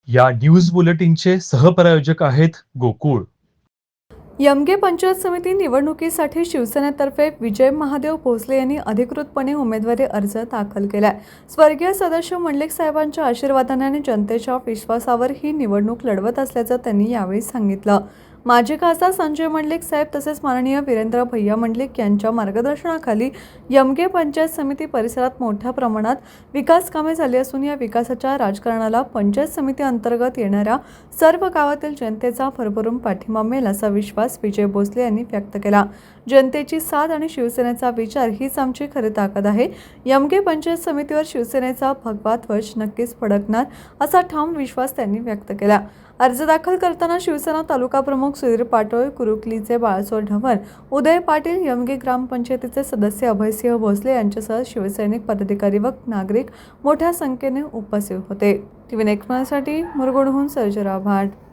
या न्यूज बुलेटिनचे सहप्रायोजक आहेत गोकुळ. यमगे पंचायत समिती निवडणुकीसाठी शिवसेनेतर्फे विजय महादेव भोसले यांनी अधिकृतपणे उमेदवारी अर्ज दाखल केलाय. स्वर्गीय सदाशिव मंडलिक साहेबांच्या आशीर्वादाने आणि जनतेच्या विश्वासावर ही निवडणूक लढवत असल्याचं त्यांनी यावेळी सांगितलं. माजी खासदार संजय मंडलिक साहेब तसेच माननीय वीरेंद्र भैया मंडलिक यांच्या मार्गदर्शनाखाली यमगे पंचायत समिती परिसरात मोठ्या प्रमाणात विकास कामे झाली असून या विकासाच्या राजकारणाला पंचायत समिती अंतर्गत येणाऱ्या सर्व गावातील जनतेचा भरभरून पाठिंबा मिळेल असा विश्वास विजय भोसले यांनी व्यक्त केला. जनतेची साथ आणि शिवसेनेचा विचार हीच आमची खरी ताकद आहे. यमगे पंचायत समितीवर शिवसेनेचा भगवा ध्वज नक्कीच फडकणार असा ठाम विश्वास त्यांनी व्यक्त केला. अर्ज दाखल करताना शिवसेना तालुका प्रमुख सुधीर पाटोळे, कुरुकलीचे बाळासोर ढवण, उदय पाटील, यमगे ग्रामपंचायतीचे सदस्य अभयसिंह भोसले यांच्यासह शिवसैनिक, पदाधिकारी व नागरिक मोठ्या संख्येने उपस्थित होते. टीव्ही नेक्स्ट साठी मुरगुडहून सर्जेराव भाट.